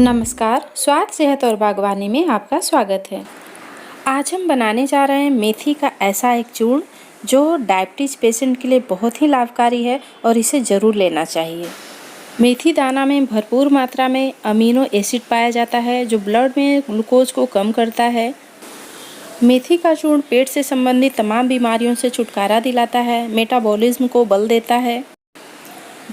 नमस्कार, स्वाद सेहत और बागवानी में आपका स्वागत है। आज हम बनाने जा रहे हैं मेथी का ऐसा एक चूर्ण जो डायबिटीज़ पेशेंट के लिए बहुत ही लाभकारी है और इसे ज़रूर लेना चाहिए। मेथी दाना में भरपूर मात्रा में अमीनो एसिड पाया जाता है जो ब्लड में ग्लूकोज को कम करता है। मेथी का चूर्ण पेट से संबंधित तमाम बीमारियों से छुटकारा दिलाता है, मेटाबॉलिज्म को बल देता है।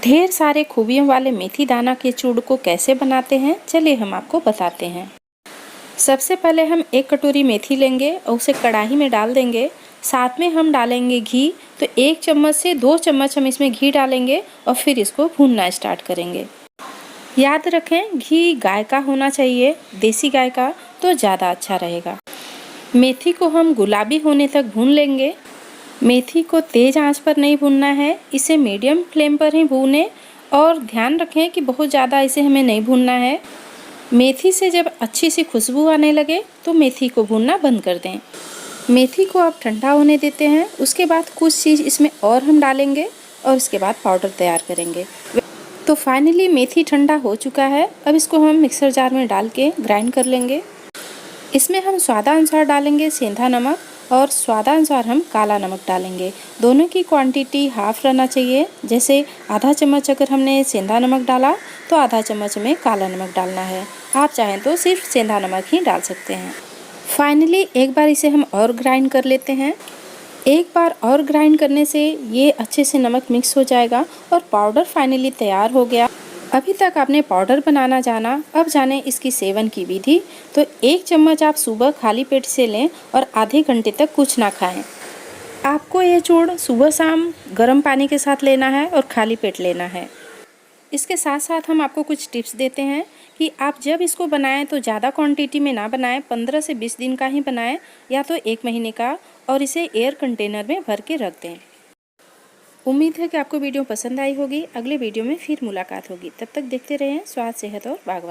ढेर सारे खूबियों वाले मेथी दाना के चूर्ण को कैसे बनाते हैं, चलिए हम आपको बताते हैं। सबसे पहले हम एक कटोरी मेथी लेंगे और उसे कढ़ाई में डाल देंगे। साथ में हम डालेंगे घी, तो 1 चम्मच से 2 चम्मच हम इसमें घी डालेंगे और फिर इसको भूनना स्टार्ट करेंगे। याद रखें, घी गाय का होना चाहिए, देसी गाय का तो ज़्यादा अच्छा रहेगा। मेथी को हम गुलाबी होने तक भून लेंगे। मेथी को तेज़ आंच पर नहीं भूनना है, इसे मीडियम फ्लेम पर ही भूनें और ध्यान रखें कि बहुत ज़्यादा इसे हमें नहीं भूनना है। मेथी से जब अच्छी सी खुशबू आने लगे तो मेथी को भूनना बंद कर दें। मेथी को अब ठंडा होने देते हैं। उसके बाद कुछ चीज़ इसमें और हम डालेंगे और इसके बाद पाउडर तैयार करेंगे। तो फाइनली मेथी ठंडा हो चुका है। अब इसको हम मिक्सर जार में डाल के ग्राइंड कर लेंगे। इसमें हम स्वादानुसार डालेंगे सेंधा नमक और स्वादानुसार हम काला नमक डालेंगे। दोनों की क्वांटिटी हाफ रहना चाहिए। जैसे आधा चम्मच अगर हमने सेंधा नमक डाला तो आधा चम्मच में काला नमक डालना है। आप चाहें तो सिर्फ सेंधा नमक ही डाल सकते हैं। फाइनली एक बार इसे हम और ग्राइंड कर लेते हैं। एक बार और ग्राइंड करने से ये अच्छे से नमक मिक्स हो जाएगा और पाउडर फाइनली तैयार हो गया। अभी तक आपने पाउडर बनाना जाना, अब जाने इसकी सेवन की विधि। तो 1 चम्मच आप सुबह खाली पेट से लें और आधे घंटे तक कुछ ना खाएं। आपको ये चूर्ण सुबह शाम गर्म पानी के साथ लेना है और खाली पेट लेना है। इसके साथ साथ हम आपको कुछ टिप्स देते हैं कि आप जब इसको बनाएं तो ज़्यादा क्वांटिटी में ना बनाएं, 15 से 20 दिन का ही बनाएं या तो 1 महीने का, और इसे एयर कंटेनर में भर के रख दें। उम्मीद है कि आपको वीडियो पसंद आई होगी। अगले वीडियो में फिर मुलाकात होगी। तब तक देखते रहें स्वाद, सेहत और बागवानी।